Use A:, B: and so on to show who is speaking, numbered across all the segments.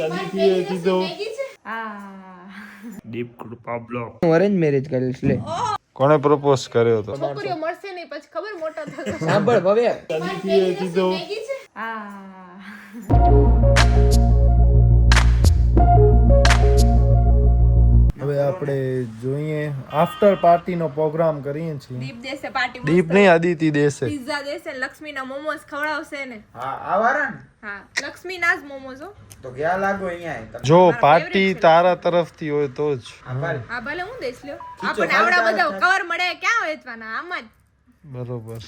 A: અદિતિએ કીધું
B: ડીપ કૃપા blog
C: arrange marriage કરેલ લે
A: કોણે પ્રપોઝ કર્યો હતો
D: છોકરીઓ મળશે નહીં પછી ખબર મોટા થશે
C: સાંભળ ભવ્ય
A: અદિતિએ કીધું
E: હવે આપણે જોઈએ આફ્ટર પાર્ટીનો પ્રોગ્રામ કરીએ છીએ
D: દીપ દેશે પાર્ટી
A: દીપ નહીં અદિતિ દેશે
D: પિઝા દેશે લક્ષ્મીના મોમોસ ખવડાવશે ને
C: હા આવારા ને
D: હા લક્ષ્મીના જ મોમોસ હો
C: તો ક્યાં લાગો અહીંયા
A: જો પાર્ટી તારા તરફથી હોય તો જ
D: હા ભલે હું દઈશ લ્યો આપણે આવડા બધા કવર મળે ક્યાં વેચવાના આમાં જ
A: બરોબર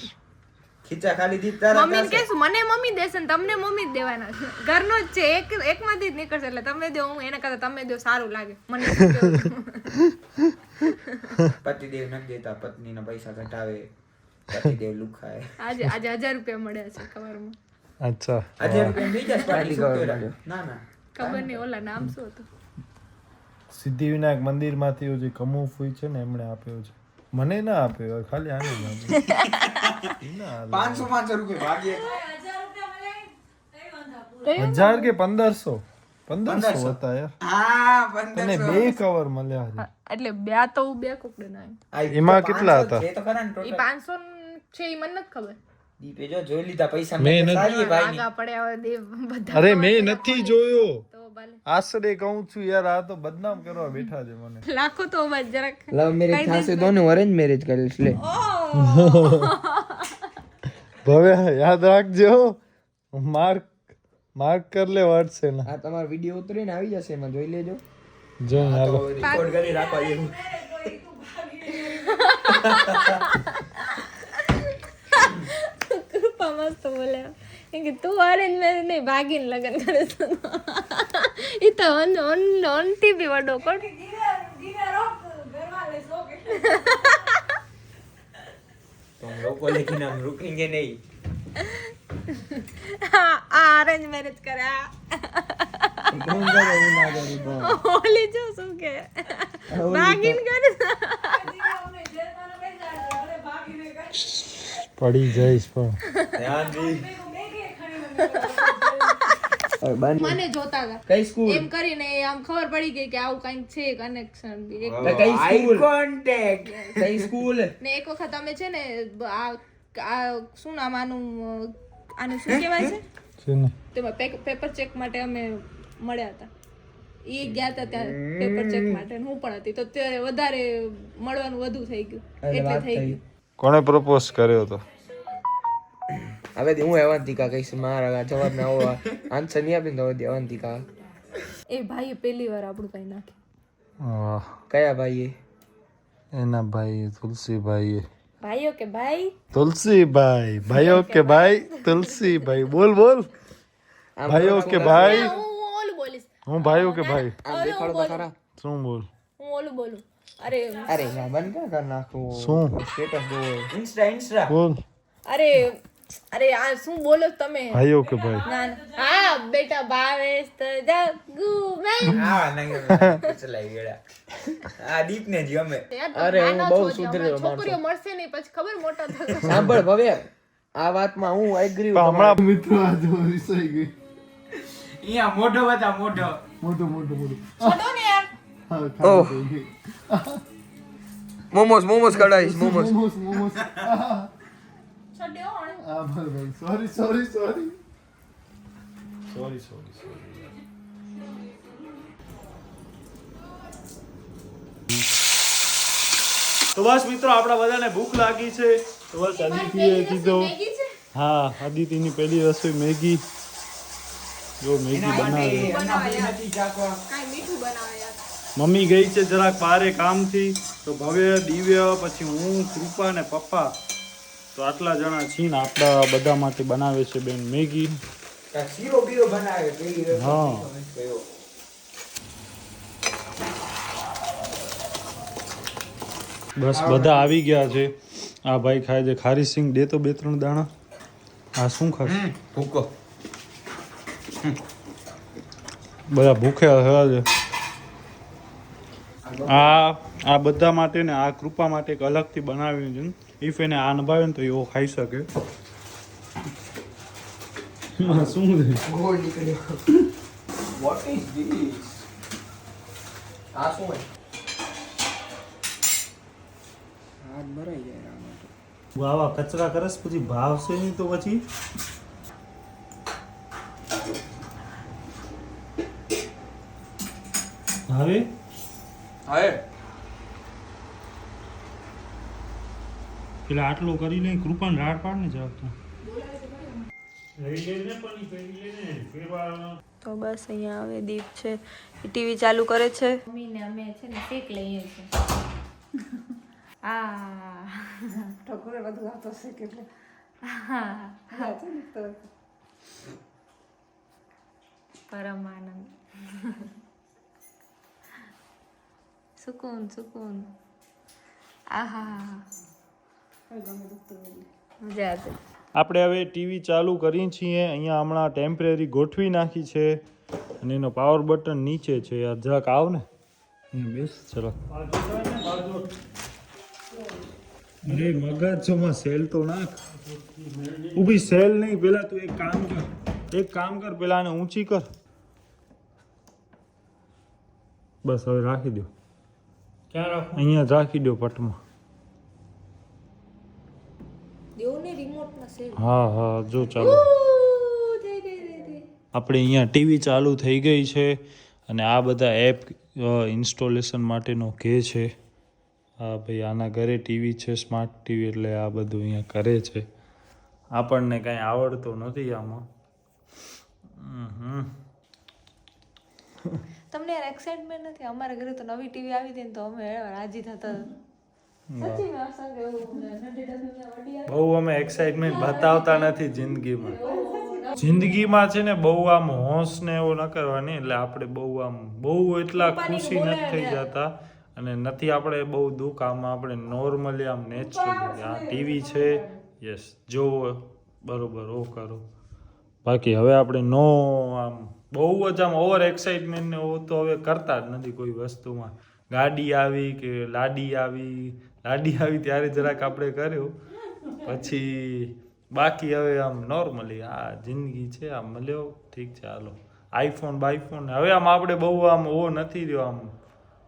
C: ખીચા ખાલી દીપ તારા
D: મમ્મીને કહેશું મને મમ્મી દેશે ને તમને મમ્મી જ દેવાના છે ઘરનો જ છે એકમાંથી જ નીકળશે એટલે તમે દો હું એના કરતા તમે દો સારું લાગે મને શું કેવું?
C: પતિદેવ નથી દેતા પત્નીના પૈસા ઘટાવે પતિદેવ લુખાય
D: આજે 1000 રૂપિયા મળ્યા છે કવરમાં
A: અચ્છા
C: આજે રૂપિયા બીજા પાર્ટી ના ના
D: ખબર નહીં ઓલા નામ શું હતું
E: સિદ્ધિવિનાયક મંદિરમાંથી જે કમુ ફૂઈ છે ને એમણે આપ્યો છે મને ના આપ્યો ખાલી આને જ આપ્યો
C: 500 રૂપિયા ભાગ્ય
E: 1000 કે 1500 હતા યાર
C: હા
E: તને 2 કવર મળ્યા છે
D: એટલે બે તો બે કોકડે ના
A: એમાં કેટલા હતા
C: એ તો ખરા ને
D: એ
C: ટોટલ
D: 500 છે એ મને નથી ખબર
C: દીપે જો જોઈ લીધા પૈસા
A: મેં
C: મેં
A: નથી.
C: સારી ભાઈ
D: આગા પડ્યા હોય દેવ બધા
A: અરે મેં નથી જોયો
D: તો ભલે
A: આશરે કહું છું યાર આ તો બદનામ કરવા બેઠા છે મને
D: લાખો તો બસ જરાક
C: લવ મેરેજ થાશે દોને અરેન્જ મેરેજ કરેલ લે
A: ભવે યાદ રાખજો માર્ક કર લે WhatsApp ના
C: આ તમારો વિડિયો ઉતરીને આવી જશે એમાં જોઈ લેજો
A: જો હાલો
C: રેકોર્ડ કરી રાખવા જેવું
D: કૃપા મસ્ત બોલ્યા કેમ કે તું અરેન્જ મેરેજ નહીં ભાગીને લગ્ન કરે છે ઈ તો ઓન થી બી વડો કોણ
C: तुम लोग को लेकिन हम रुकेंगे नहीं
D: આ અરેન્જ મેરેજ કર્યા ઓલી જો શું કે ભાગીને કરે
A: પડી જઈશ પણ
C: ध्यान दी
D: મને જોતા હતા
C: કઈ સ્કૂલ
D: એમ કરીને આમ ખબર પડી ગઈ કે આવું કંઈક છે કનેક્શન બી એક
C: આઈ કોન્ટેક્ટ કઈ સ્કૂલ
D: ને એક વખત અમે છે ને આ શું નામ આનું શું કહેવાય છે
A: છે ને
D: તેમાં પેપર ચેક માટે અમે મળ્યા હતા એ ગયા હતા ત્યાં પેપર ચેક માટે ને હું પણ હતી તો ત્યારે વધારે મળવાનું વધુ થઈ ગયું એટલે થઈ ગયું
A: કોણે પ્રપોઝ કર્યો હતો
C: હવે હું અવંતિકા કહીશ મારા જવાબ ના હોવા આન્સર નહીં આપીને તો અવંતિકા
D: એ ભાઈએ પહેલી વાર આપણું કઈ નાખ્યું
A: વાહ
C: કયા ભાઈએ
A: એના ભાઈ તુલસીભાઈ
D: ભાઈઓ કે ભાઈ
A: તુલસીભાઈ ભાઈઓ કે ભાઈ તુલસીભાઈ બોલ ભાઈઓ કે ભાઈ
D: હું ઓલું બોલીશ
A: હું ભાઈઓ કે ભાઈ
C: આમ દેખાડો તો ખરા
A: શું બોલ
D: હું ઓલું બોલું અરે
C: અરે બંધ ક્યાં કર નાખું
A: શું
C: સ્ટેટસ જોવો ઇન્સ્ટા
A: બોલ
D: અરે આ શું બોલો તમે
A: ભાઈઓ કે ભાઈ
D: ના ના. હા બેટા ભાવેશ તો જગુ મેં
C: હા નહીં ચલાઈ ગયેલા આ દીપ ને જ ગમે
D: અરે હું બહુ સુધરેલો છોકરીઓ મળશે નહીં પછી ખબર મોટા થશે
C: સાંભળ ભવ્ય આ વાતમાં હું એગ્રી
A: હમણાં
E: મિત્રો આ જો વિસઈ ગઈ
C: અહીંયા મોઢો બતા મોઢો
E: મોટું
D: છોડો ને યાર
E: હા ખાઈ ગઈ
C: મોમોસ કઢાઈશ મોમોસ
E: મોમોસ
D: છોડ્યો હણે.
E: આ બરાબર સોરી
A: તો બસ મિત્રો આપણા બધાને ભૂખ લાગી છે તો બસ અદિતિએ કીધું
D: મેગી છે
A: હા અદિતિની પહેલી રસોઈ મેગી જો મેગી બનાવે
D: કાંઈ મીઠું બનાવે યાર
A: મમ્મી ગઈ છે જરાક બારે કામથી તો ભવ્ય દિવ્ય પછી હું કૃપા ને પપ્પા તો આટલા જણા છીએ ને આપણા બધા માટે બનાવે છે બેન મેગી
C: શીરો બીરો બનાવે પેલી
A: હા બસ બધા આવી ગયા છે આ ભાઈ ખાય છે ખારી સિંગ દે તો 2-3 દાણા આ શું ખાશે
C: ભૂકો
A: બધા ભૂખે હશે છે આ બધા માટે ને આ કૃપા માટે એક અલગથી બનાવ્યું છે ઇફ એને આ નભાવે ને તો એવો ખાઈ શકે શું છે
C: ગોળ નીકળ્યો વોટ ઇઝ ધીસ? આ શું હોય? હાથ ભરાઈ જાય આમાં તો.
A: આવા કચરા કરસ પછી ભાવશે નહીં તો પછી હવે
C: હવે
A: પેલા આટલું કરી લે કૃપાને રાડ પાડ ને જરાક તું
D: તો બસ અહીંયા હવે દીપ છે ટીવી ચાલુ કરે છે મમ્મીને અમે છે ને શેક લઈએ છીએ આ
B: ઠકોરે બધું આવતો છે એટલે
D: હા
B: છે ને તો
D: પરમ આનંદ સુકૂન સુકૂન આહા મજા આવે
A: આપણે હવે ટીવી ચાલુ કરી છીએ અહીંયા હમણાં ટેમ્પરરી ગોઠવી નાખી છે અને એનો પાવર બટન નીચે છે યાર જરાક આવ ને અહીંયા બેસ ચલો અરે મગજમાં સેલ તો નાખ ઊભી સેલ નહીં પેલા તું એક કામ કર પેલા આને ઊંચી કર બસ હવે રાખી દો ક્યાં રાખો અહીંયા જ રાખી દો પટમાં
D: દેવને રિમોટમાં સેલ
A: હા હા જો ચાલો આપણે અહીંયા ટીવી ચાલુ થઈ ગઈ છે અને આ બધા એપ ઇન્સ્ટોલેશન માટેનો કે છે હા ભાઈ આના ઘરે ટીવી છે સ્માર્ટ ટીવી એટલે આ બધું અહીંયા કરે છે આપણને કાંઈ આવડતું નથી આમાં
D: તમને યાર એક્સાઇટમેન્ટ નથી અમારા ઘરે તો નવી ટીવી આવી હતી ને તો અમે રાજી થતા સચ્ચી માં સંગે
A: બહુ અમે એક્સાઇટમેન્ટ બતાવતા નથી જિંદગીમાં છે ને બહુ આમ હોશ ને એવો ન કરવાની એટલે આપણે બહુ એટલા ખુશી નથી થઈ જતા અને નથી આપણે બહુ દુઃખ આમાં આપણે નોર્મલી આમ નેચરલી આ ટીવી છે યસ જો બરોબર ઓ કરો બાકી હવે આપણે નો આમ બહુ જ આમ ઓવર એક્સાઇટમેન્ટ ને એવું તો હવે કરતા જ નથી કોઈ વસ્તુમાં ગાડી આવી કે લાડી આવી ત્યારે જરાક આપણે કર્યું પછી બાકી હવે આમ નોર્મલી આ જિંદગી છે આમ મળ્યો ઠીક છે હાલો આઈફોન બાઈફોન હવે આમ આપણે બહુ આમ એવો નથી રહ્યો આમ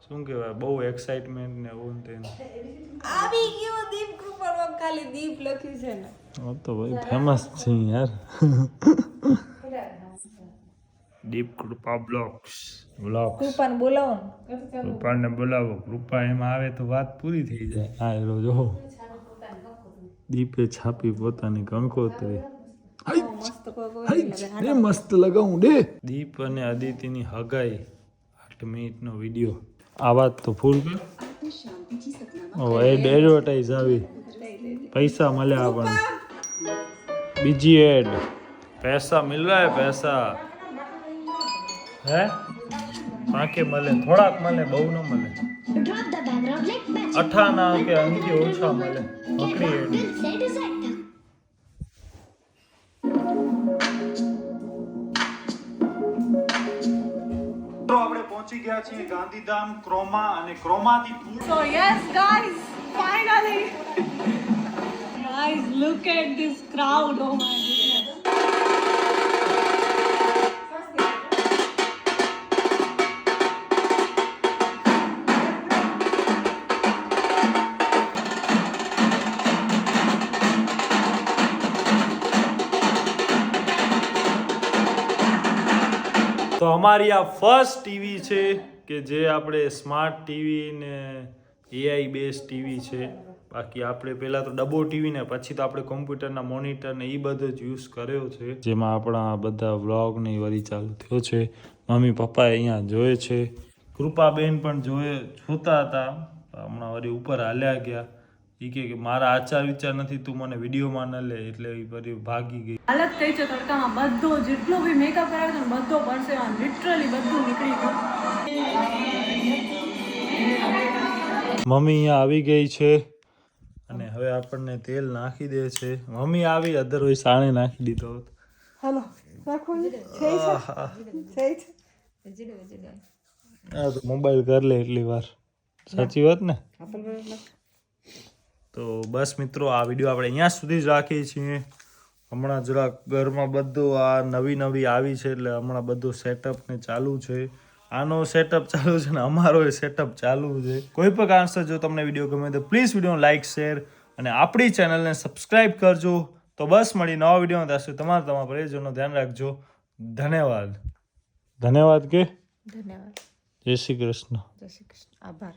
A: શું કહેવાય બહુ એક્સાઇટમેન્ટ ને એવું ને
D: આવી ગયો દીપ કૃપામાં ખાલી દીપ લખ્યું છે ને
A: તો ભાઈ ફેમસ છે યાર દીપ કૃપા બ્લોગ્સ
D: કૃપાને બોલાવો ને
A: કૃપાને બોલાવો કૃપા એમાં આવે તો વાત પૂરી થઈ જાય હા એલો જો દીપે છાપી પોતાની કંકોત્રી મસ્ત લગાવું દે દીપ અને અદિતિની હગાઈ 8 મિનિટનો વિડીયો આ વાત તો ફૂલ કર એડવર્ટાઈઝ આવી પૈસા મળ્યા આપણને બીજી એડ पैसा मिल रहा है पैसा है बाकी મળે થોડાક મળે બહુ ન મળે 98 કે અંકી ઓછા મળે પકડી આપણે પહોંચી ગયા છીએ ગાંધીધામ ક્રોમા અને ક્રોમાથી
B: So yes guys, finally guys look at this crowd, oh my goodness.
A: તો અમારી આ ફર્સ્ટ ટીવી છે કે જે આપણે સ્માર્ટ ટીવી ને એઆઈ બેઝ ટીવી છે બાકી આપણે પહેલાં તો ડબ્બો ટીવી ને પછી તો આપણે કોમ્પ્યુટરના મોનિટર ને એ બધો જ યુઝ કર્યો છે જેમાં આપણા બધા વ્લોગ ને વળી ચાલુ થયો છે મમ્મી પપ્પા અહીંયા જોયે છે કૃપાબેન પણ જોતા હતા હમણાં વળી ઉપર હાલ્યા ગયા એ કે મારા આચાર વિચાર નથી તું મને વિડીયોમાં ન લે એટલે એ ફરી ભાગી ગઈ
B: હાલત થઈ છે તડકામાં બધો જેટલો બી મેકઅપ કરાવ્યો હતો ને બધો પરસેવા લિટરલી બધું નીકળી ગયું
A: મમ્મી અહીંયા આવી ગઈ છે અને હવે આપણને તેલ નાખી દે છે મમ્મી આવી અધરવાઇઝ સાણે નાખી દીધો હોત
B: હાલો રાખો
A: હા તો મોબાઈલ કરી લે એટલી વાર સાચી વાત ને તો બસ મિત્રો આ વિડીયો આપણે અહીંયા સુધી જ રાખીએ છીએ હમણાં જરાક ઘરમાં બધું આ નવી આવી છે એટલે હમણાં બધું સેટઅપ ને ચાલુ છે. આનો સેટઅપ ચાલુ છે ને અમારો સેટઅપ ચાલુ છે. કોઈ પણ કારણસર જો તમને વિડીયો ગમે તો પ્લીઝ વિડીયોને લાઇક શેર અને આપણી ચેનલને સબસ્ક્રાઇબ કરજો. તો બસ મળી નવા વિડીયોમાં ત્યાં સુધી તમારા પરિજનનું ધ્યાન રાખજો. ધન્યવાદ. ધન્યવાદ કે
D: ધન્યવાદ.
A: જય શ્રી કૃષ્ણ.
D: જય શ્રી કૃષ્ણ. આભાર.